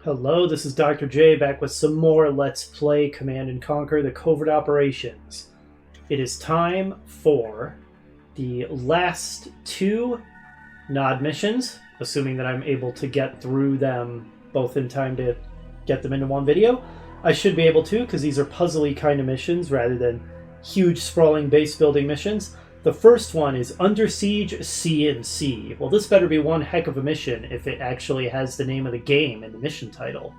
Hello, this is Dr. J back with some more Let's Play Command & Conquer the Covert Operations. It is time for the last two Nod missions, assuming that I'm able to get through them both in time to get them into one video. I should be able to, because these are puzzly kind of missions rather than huge sprawling base building missions. The first one is Under Siege C&C. Well, this better be one heck of a mission if it actually has the name of the game in the mission title.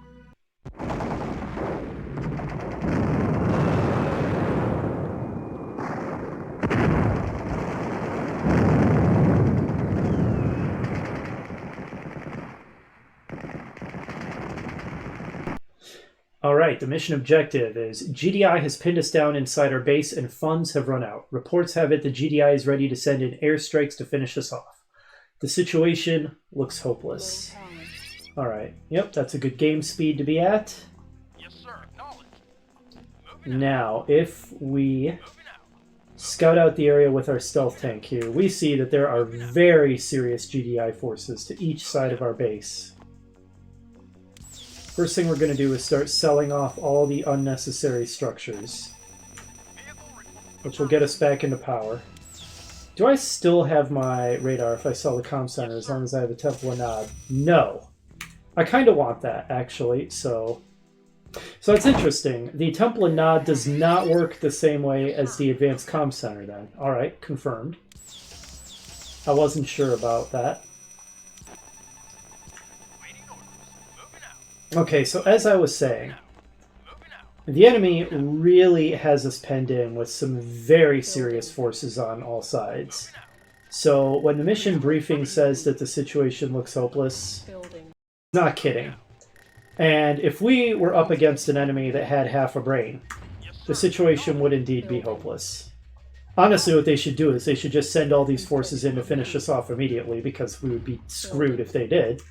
Alright, the mission objective is GDI has pinned us down inside our base and funds have run out. Reports have it the GDI is ready to send in airstrikes to finish us off. The situation looks hopeless. Alright, yep, that's a good game speed to be at. Yes, sir. Now, if we scout out the area with our stealth tank here, we see that there are very serious GDI forces to each side of our base. First thing we're going to do is start selling off all the unnecessary structures, which will get us back into power. Do I still have my radar if I sell the comm center as long as I have the Temple of Nod? No. I kind of want that, actually, so it's interesting. The Temple of Nod does not work the same way as the Advanced Comm Center, then. Alright, confirmed. I wasn't sure about that. Okay, so as I was saying, the enemy really has us penned in with some very serious forces on all sides. So when the mission briefing says that the situation looks hopeless, not kidding. And if we were up against an enemy that had half a brain, the situation would indeed be hopeless. Honestly, what they should do is they should just send all these forces in to finish us off immediately, because we would be screwed if they did.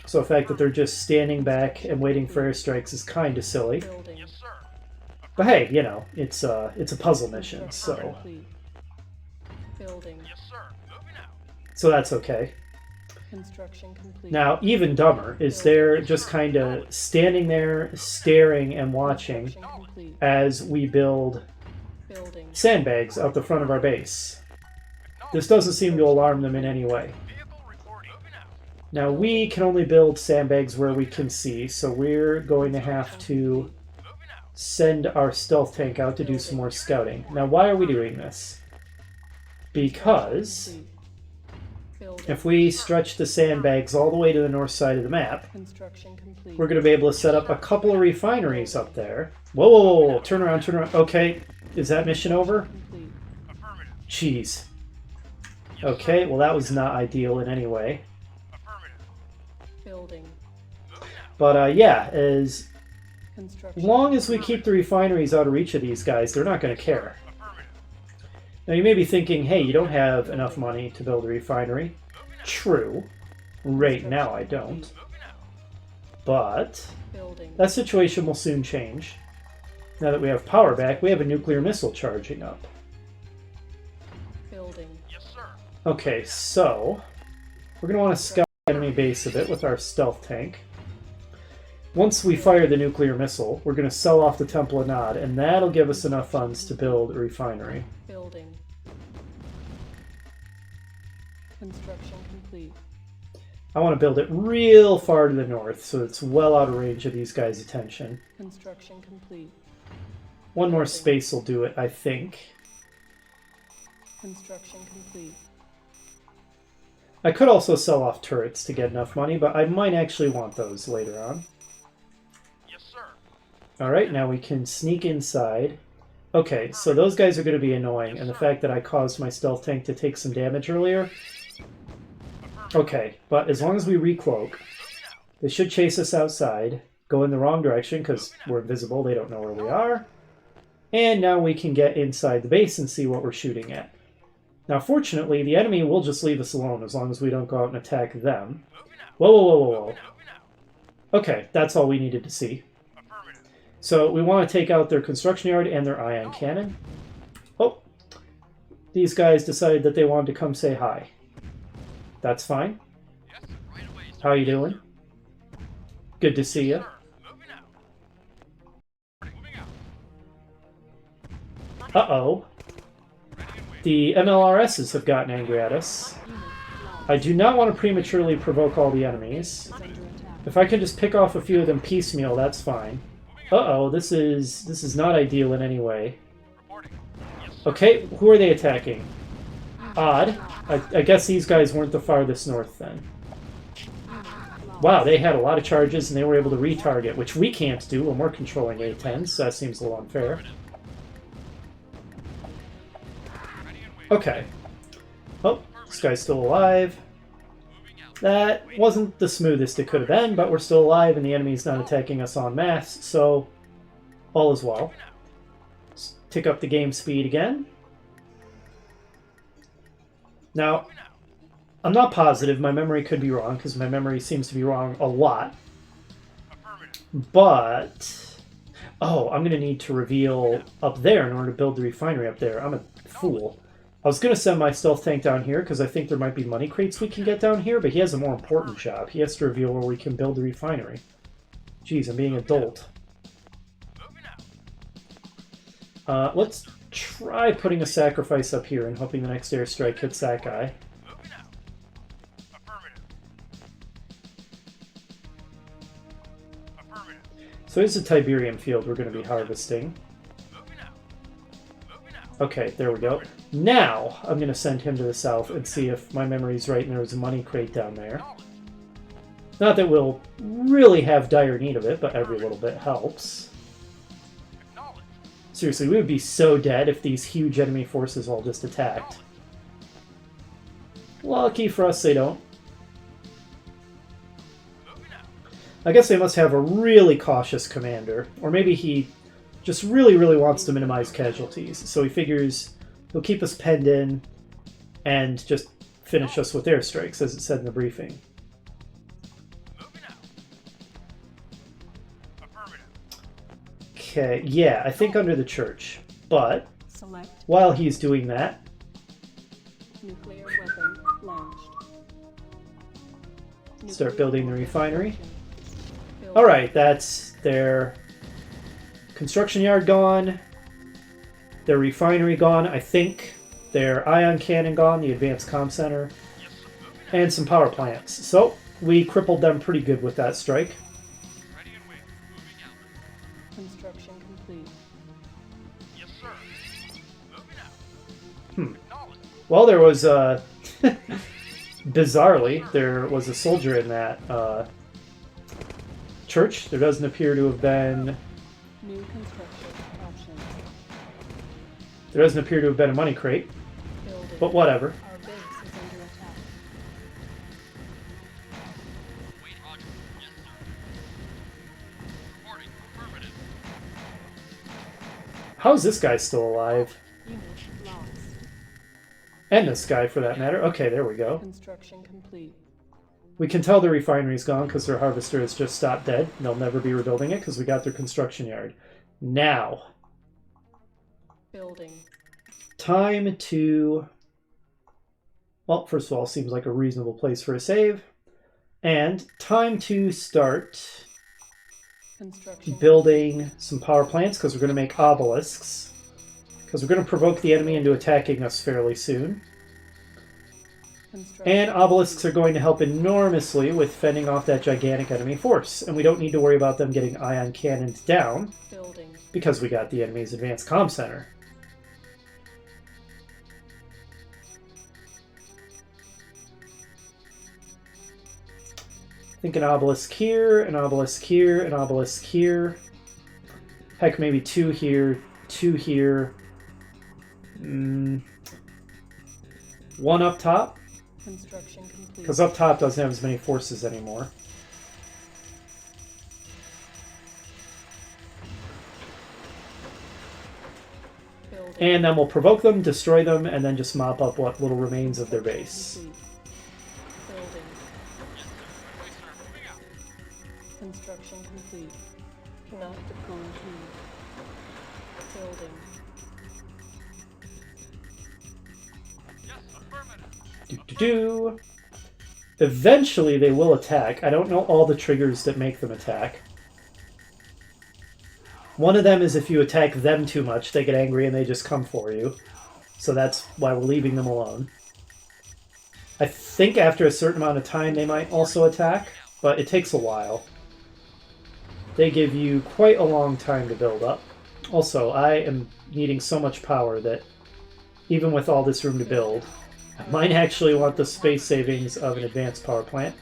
So the fact that they're just standing back and waiting for airstrikes is kind of silly. But hey, you know, it's a puzzle mission, so that's okay. Now, even dumber is they're just kind of standing there, staring and watching as we build sandbags out the front of our base. This doesn't seem to alarm them in any way. Now, we can only build sandbags where we can see, so we're going to have to send our stealth tank out to do some more scouting. Now, why are we doing this? Because if we stretch the sandbags all the way to the north side of the map, we're going to be able to set up a couple of refineries up there. Whoa, whoa, whoa, whoa. Turn around, turn around. Okay, is that mission over? Jeez. Okay, well that was not ideal in any way. But yeah, as long as we keep the refineries out of reach of these guys, they're not going to care. Now you may be thinking, hey, you don't have enough money to build a refinery. True. Right now I don't. But that situation will soon change. Now that we have power back, we have a nuclear missile charging up. Okay, so we're going to want to scout the enemy base a bit with our stealth tank. Once we fire the nuclear missile, we're going to sell off the Temple of Nod, and that'll give us enough funds to build a refinery. Construction complete. I want to build it real far to the north, so it's well out of range of these guys' attention. Construction complete. One more space will do it, I think. Construction complete. I could also sell off turrets to get enough money, but I might actually want those later on. Alright, now we can sneak inside. Okay, so those guys are going to be annoying, and the fact that I caused my stealth tank to take some damage earlier. Okay, but as long as we recloak, they should chase us outside, go in the wrong direction because we're invisible, they don't know where we are. And now we can get inside the base and see what we're shooting at. Now fortunately, the enemy will just leave us alone as long as we don't go out and attack them. Whoa, whoa, whoa, whoa, whoa. Okay, that's all we needed to see. So we want to take out their construction yard and their ion cannon. Oh, these guys decided that they wanted to come say hi. That's fine. How you doing? Good to see you. Uh-oh. The MLRSs have gotten angry at us. I do not want to prematurely provoke all the enemies. If I can just pick off a few of them piecemeal, that's fine. Uh-oh, this is not ideal in any way. Okay, who are they attacking? Odd. I guess these guys weren't the farthest north then. Wow, they had a lot of charges and they were able to retarget, which we can't do when we're controlling A10s, so that seems a little unfair. Okay. Oh, this guy's still alive. That wasn't the smoothest it could have been, but we're still alive and the enemy's not attacking us en masse, so all is well. Let's tick up the game speed again. Now, I'm not positive. My memory could be wrong, because my memory seems to be wrong a lot. But... oh, I'm going to need to reveal up there in order to build the refinery up there. I'm a fool. I was going to send my stealth tank down here, because I think there might be money crates we can get down here, but he has a more important job. He has to reveal where we can build the refinery. Jeez, I'm being an adult. Let's try putting a sacrifice up here and hoping the next airstrike hits that guy. So here's the Tiberium field we're going to be harvesting. Okay, there we go. Now, I'm going to send him to the south and see if my memory's right and there was a money crate down there. Not that we'll really have dire need of it, but every little bit helps. Seriously, we would be so dead if these huge enemy forces all just attacked. Lucky for us they don't. I guess they must have a really cautious commander. Or maybe he just really wants to minimize casualties. So he figures he'll keep us penned in and just finish us with airstrikes, as it said in the briefing. Okay, yeah, I think under the church. But while he's doing that... nuclear weapon launched. Start building the refinery. Alright, that's their construction yard gone. Their refinery gone. I think their ion cannon gone, the advanced comm center. And some power plants. So, we crippled them pretty good with that strike. Construction complete. Yes, sir. Well, there was bizarrely, there was a soldier in that church. There doesn't appear to have been... New construction options. There doesn't appear to have been a money crate. Building. But whatever. Our base is under attack. Wait, Roger. Yes, sir. Reporting. Affirmative. How's this guy still alive? Unit lost. And this guy, for that matter. Okay, there we go. Construction complete. We can tell the refinery's gone because their harvester has just stopped dead. They'll never be rebuilding it because we got their construction yard. Now, Building. time to... well, first of all, seems like a reasonable place for a save. And time to start Construction. building some power plants because we're going to make obelisks. Because we're going to provoke the enemy into attacking us fairly soon. Construction. And obelisks are going to help enormously with fending off that gigantic enemy force. And we don't need to worry about them getting ion cannoned down Building. because we got the enemy's advanced comm center. I think an obelisk here, an obelisk here, an obelisk here. Heck, maybe two here, two here. One up top, Construction complete. because up top doesn't have as many forces anymore. Building. And then we'll provoke them, destroy them, and then just mop up what little remains of their base. Complete. Building. Wait, sir. Moving out. Construction complete. Cannot deploy key. Building. Yes, affirmative. Do-do-do. Eventually they will attack. I don't know all the triggers that make them attack. One of them is if you attack them too much, they get angry and they just come for you. So that's why we're leaving them alone. I think after a certain amount of time they might also attack, but it takes a while. They give you quite a long time to build up. Also, I am needing so much power that even with all this room to build, I might actually want the space savings of an advanced power plant.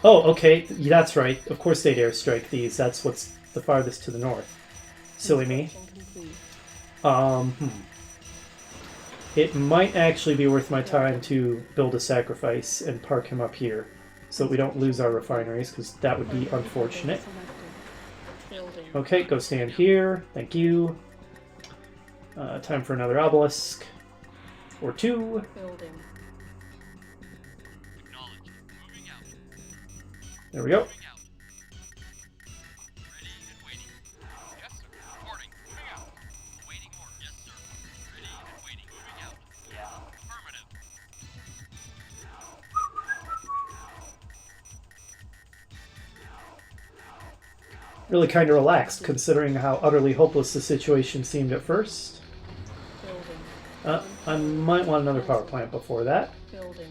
Oh, okay, that's right. Of course they'd airstrike these. That's what's the farthest to the north. Silly me. It might actually be worth my time to build a sacrifice and park him up here so that we don't lose our refineries, because that would be unfortunate. Okay, go stand here. Thank you. Time for another obelisk. Or two. Building. There we go. Really kind of relaxed, considering how utterly hopeless the situation seemed at first. I might want another power plant before that. Building.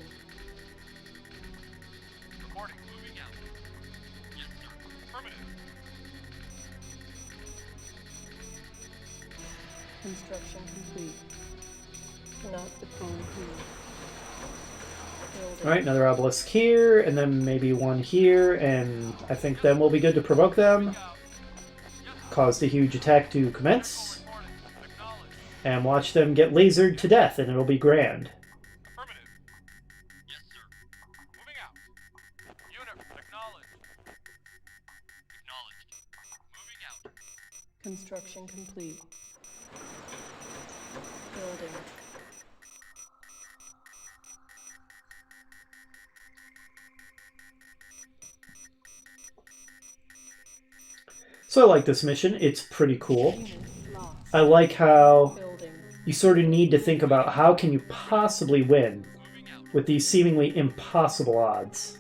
Reporting. Moving out. Yes, sir. Affirmative. Construction complete. Cannot deploy here. Building. Alright, another obelisk here, and then maybe one here, and I think then we'll be good to provoke them. Cause the huge attack to commence. And watch them get lasered to death, and it'll be grand. Affirmative. Yes, sir. Moving out. Unit acknowledged. Acknowledged. Moving out. Construction complete. Building. So I like this mission. It's pretty cool. Unit lost. I like how Building. you sort of need to think about how can you possibly win with these seemingly impossible odds.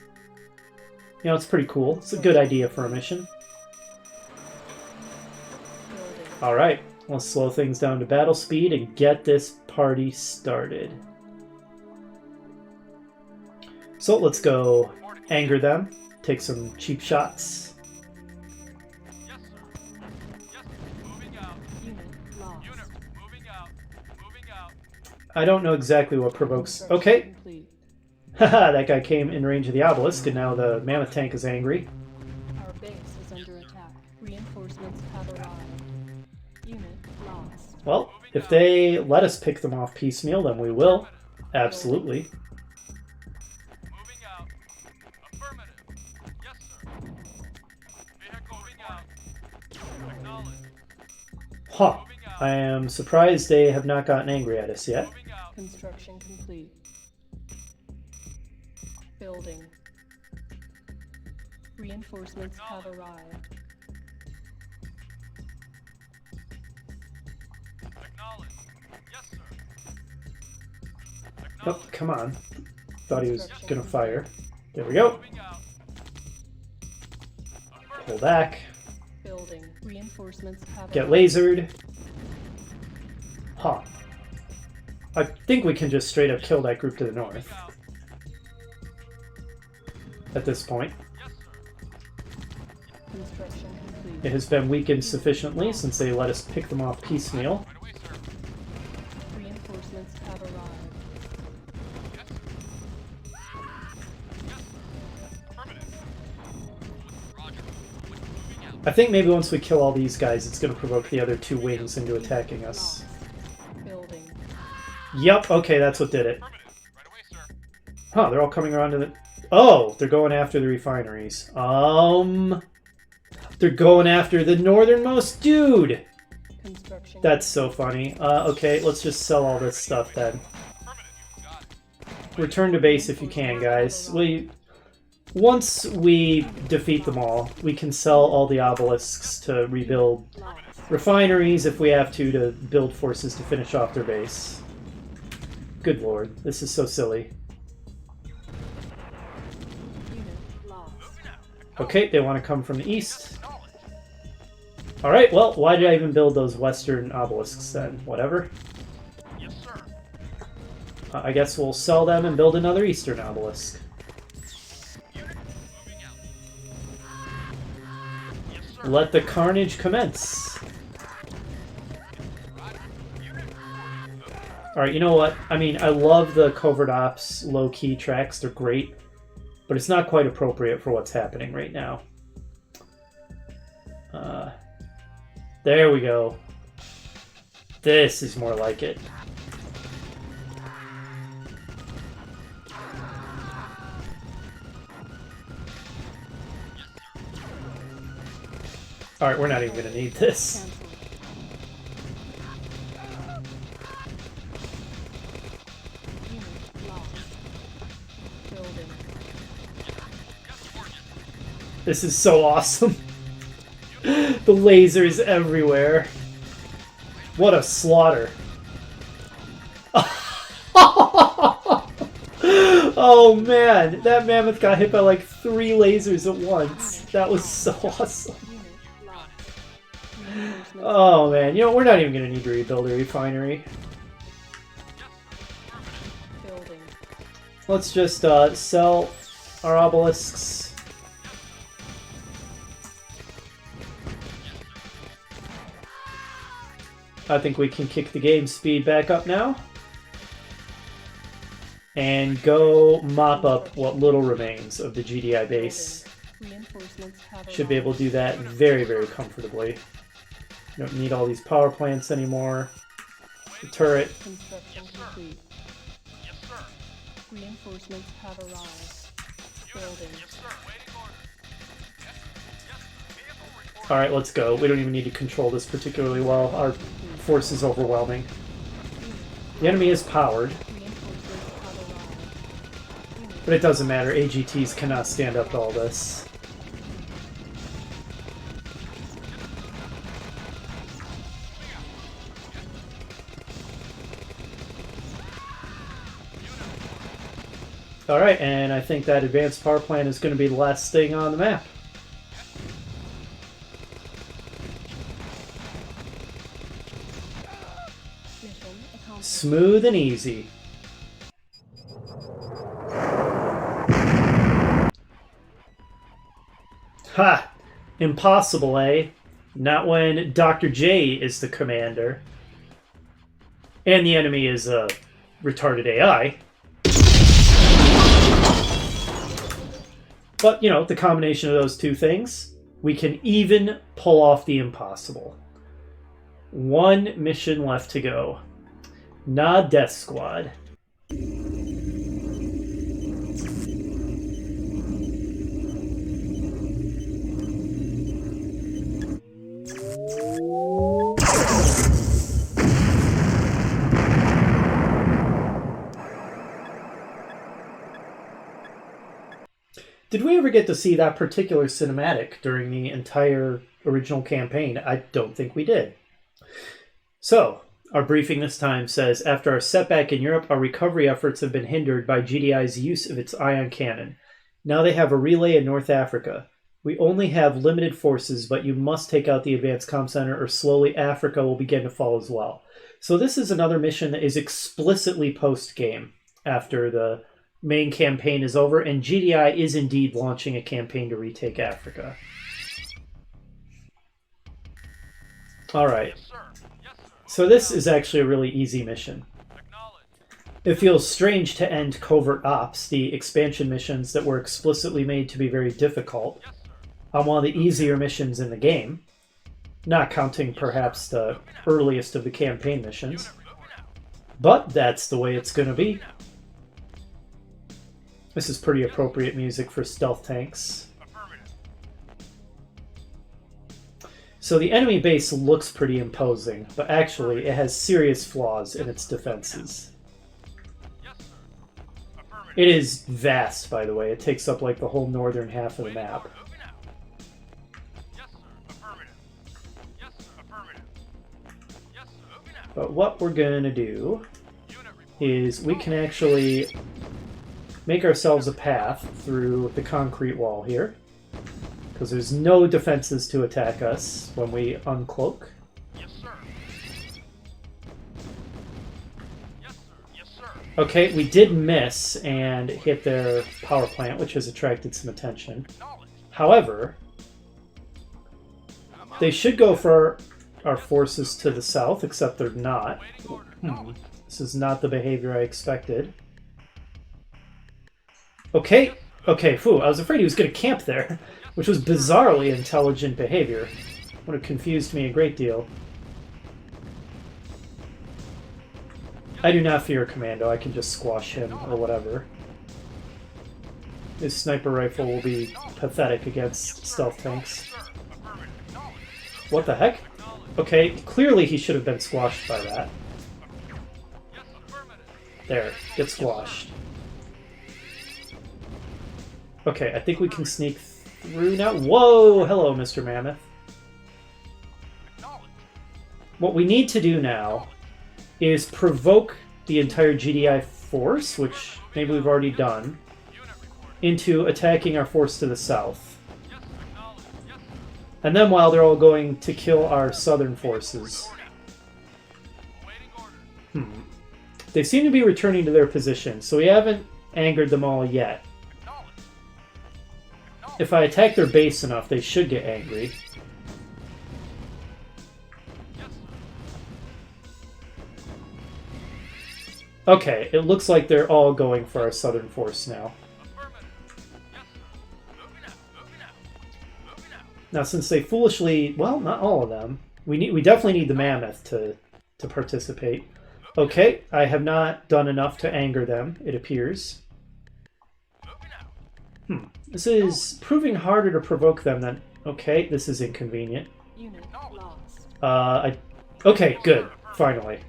You know, it's pretty cool. It's a good idea for a mission. Building. Alright, let's slow things down to battle speed and get this party started. So let's go anger them, take some cheap shots. Yes, sir. Yes, moving out. Unit lost. Unit moving out. Moving out. I don't know exactly what provokes... Construction Okay, complete. haha, that guy came in range of the obelisk, and now the mammoth tank is angry. Our base is under attack. Reinforcements have arrived. Unit lost. Well, if they let us pick them off piecemeal, then we will. Absolutely. Moving out. Affirmative. Yes, sir. Vehicle moving out. Acknowledged. Huh. Moving out. I am surprised they have not gotten angry at us yet. Moving out. Construction complete. Building. Reinforcements have arrived. Acknowledged. Yes, sir. Oh, Acknowledged. come on. Thought he was gonna fire. There we go. Moving out. Pull back. Building. Reinforcements have Get arrived. lasered. Huh. I think we can just straight up kill that group to the north Moving out. at this point. Yes, sir. Construction complete. It has been weakened sufficiently since they let us pick them off piecemeal. Right away, sir. Reinforcements have arrived. Yes, sir. Yes, sir. Affirmative. Roger. Moving out. I think maybe once we kill all these guys, it's going to provoke the other two wings into attacking us. Building. Yup, okay, that's what did it. Affirmative. Right away, sir. Huh, they're all coming around to the... Oh, they're going after the refineries. They're going after the northernmost dude! Construction. That's so funny. Okay, let's just sell all this stuff then. Affirmative. Got it. Return to base if you can, guys. Once we defeat them all, we can sell all the obelisks to rebuild Lost. refineries if we have to build forces to finish off their base. Good lord, this is so silly. Okay, they want to come from the east. Alright, well, why did I even build those western obelisks then? Whatever. Yes, sir. I guess we'll sell them and build another eastern obelisk. Unit moving out. Yes, sir. Let the carnage commence. Alright, you know what? I mean, I love the Covert Ops low-key tracks. They're great. But it's not quite appropriate for what's happening right now. There we go. This is more like it. Alright, we're not even going to need this. Cancelled. Unit lost. Building. This is so awesome. The lasers everywhere. What a slaughter. Oh man, that mammoth got hit by like 3 lasers at once. That was so awesome. Unit lost. Reinforcements Oh man, you know, we're not even going to need to rebuild a refinery. building. Let's just sell our obelisks. I think we can kick the game speed back up now. And go mop up what little remains of the GDI base. Reinforcements have Should be able to do that very, very comfortably. You don't need all these power plants anymore. The turret. Construction complete. Yes, sir. Reinforcements have arrived. Building. Yes, sir. Waiting order. Yes, vehicle report. Alright, let's go. We don't even need to control this particularly well. Our force is overwhelming. The enemy is powered, Reinforcements have arrived. Unit but it doesn't matter. AGTs cannot stand up to all this. Alright, and I think that advanced power plant is going to be the last thing on the map. mission accomplished. Smooth and easy. Ha! Impossible, eh? Not when Dr. J is the commander. And the enemy is a retarded AI. But, you know, the combination of those two things, we can even pull off the impossible. 1 mission left to go. Nod Death Squad. Did we ever get to see that particular cinematic during the entire original campaign? I don't think we did. So, our briefing this time says, after our setback in Europe, our recovery efforts have been hindered by GDI's use of its ion cannon. Now they have a relay in North Africa. We only have limited forces, but you must take out the advanced comm center or slowly Africa will begin to fall as well. So this is another mission that is explicitly post-game after the main campaign is over, and GDI is indeed launching a campaign to retake Africa. Alright, Yes, sir. Yes, sir. so this is actually a really easy mission. Acknowledge. It feels strange to end Covert Ops, the expansion missions that were explicitly made to be very difficult, Yes, sir. on one of the easier missions in the game, not counting perhaps the earliest of the campaign missions. Moving out. But that's the way it's going to be. This is pretty appropriate music for stealth tanks. Affirmative. So the enemy base looks pretty imposing, but actually it has serious flaws in its defenses. Yes, sir. Affirmative. It is vast, by the way. It takes up like the whole northern half of the map. Moving out. Yes, sir. Affirmative. Yes, sir. Affirmative. Yes, sir. Moving out. But what we're going to do Unit report. is we can actually make ourselves a path through the concrete wall here. because there's no defenses to attack us when we uncloak. Yes, sir. Yes, sir. Yes, sir. Okay, we did miss and hit their power plant, which has attracted some attention. However, they should go for our forces to the south, except they're not. This is not the behavior I expected. Okay, okay, phew, I was afraid he was going to camp there, which was bizarrely intelligent behavior. Would have confused me a great deal. I do not fear Commando, I can just squash him or whatever. His sniper rifle will be pathetic against stealth tanks. What the heck? Okay, clearly he should have been squashed by that. There, get squashed. Okay, I think we can sneak through now. Whoa! Hello, Mr. Mammoth. What we need to do now is provoke the entire GDI force, which maybe we've already done, into attacking our force to the south. And then while they're all going to kill our southern forces. They seem to be returning to their position, so we haven't angered them all yet. If I attack their base enough, they should get angry. Okay, it looks like they're all going for our southern force now. Now, since they foolishly... Well, not all of them. We definitely need the Mammoth to participate. Okay, I have not done enough to anger them, it appears. This is proving harder to provoke them than... Okay, this is inconvenient. Unit lost. Okay, good. Finally.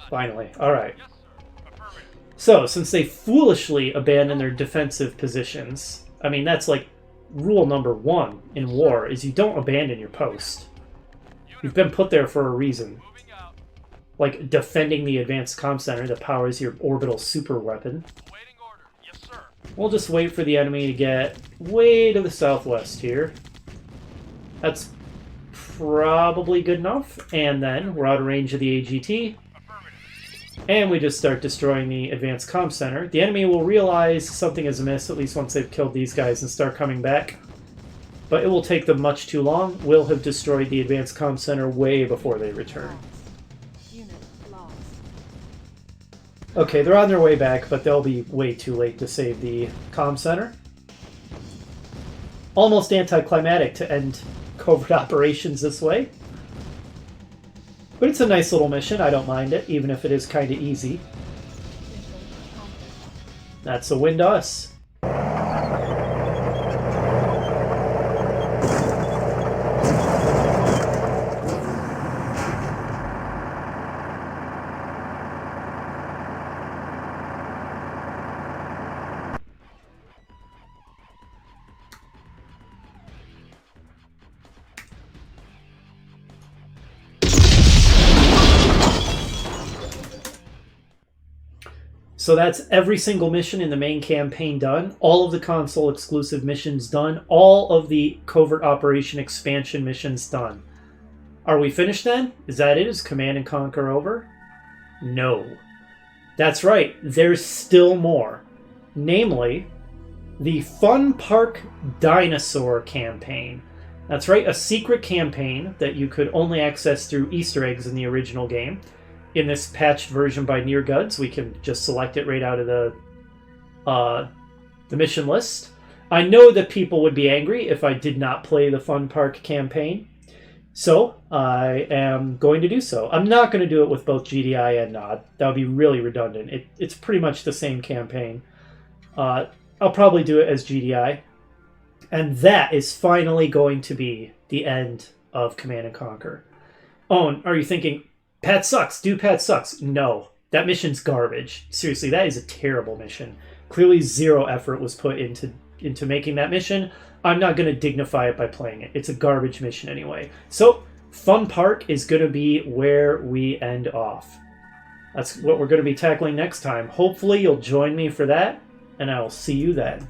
Finally. Alright. So, since they foolishly abandon their defensive positions, I mean, that's like rule number 1 in war, is you don't abandon your post. You've been put there for a reason. Like defending the advanced comm center that powers your orbital super weapon. We'll just wait for the enemy to get way to the southwest here. That's probably good enough. And then we're out of range of the AGT. And we just start destroying the advanced comm center. The enemy will realize something is amiss, at least once they've killed these guys, and start coming back. But it will take them much too long. We'll have destroyed the advanced comm center way before they return. Unit lost. Okay, they're on their way back, but they'll be way too late to save the comm center. Almost anticlimactic to end covert operations this way. But it's a nice little mission, I don't mind it, even if it is kind of easy. That's a win to us. So that's every single mission in the main campaign done, all of the console exclusive missions done, all of the Covert Operation expansion missions done. Are we finished then? Is that it? Is Command and Conquer over? No. That's right, there's still more. Namely, the Fun Park Dinosaur campaign. That's right, a secret campaign that you could only access through Easter eggs in the original game. In this patched version by NearGuds, we can just select it right out of the mission list. I know that people would be angry if I did not play the Fun Park campaign, so I am going to do so. I'm not going to do it with both GDI and Nod. That would be really redundant. It's pretty much the same campaign. I'll probably do it as GDI. And that is finally going to be the end of Command & Conquer. Oh, are you thinking... Pat sucks. Do Pat sucks. No. That mission's garbage. Seriously, that is a terrible mission. Clearly zero effort was put into making that mission. I'm not going to dignify it by playing it. It's a garbage mission anyway. So, Fun Park is going to be where we end off. That's what we're going to be tackling next time. Hopefully you'll join me for that. and I will see you then.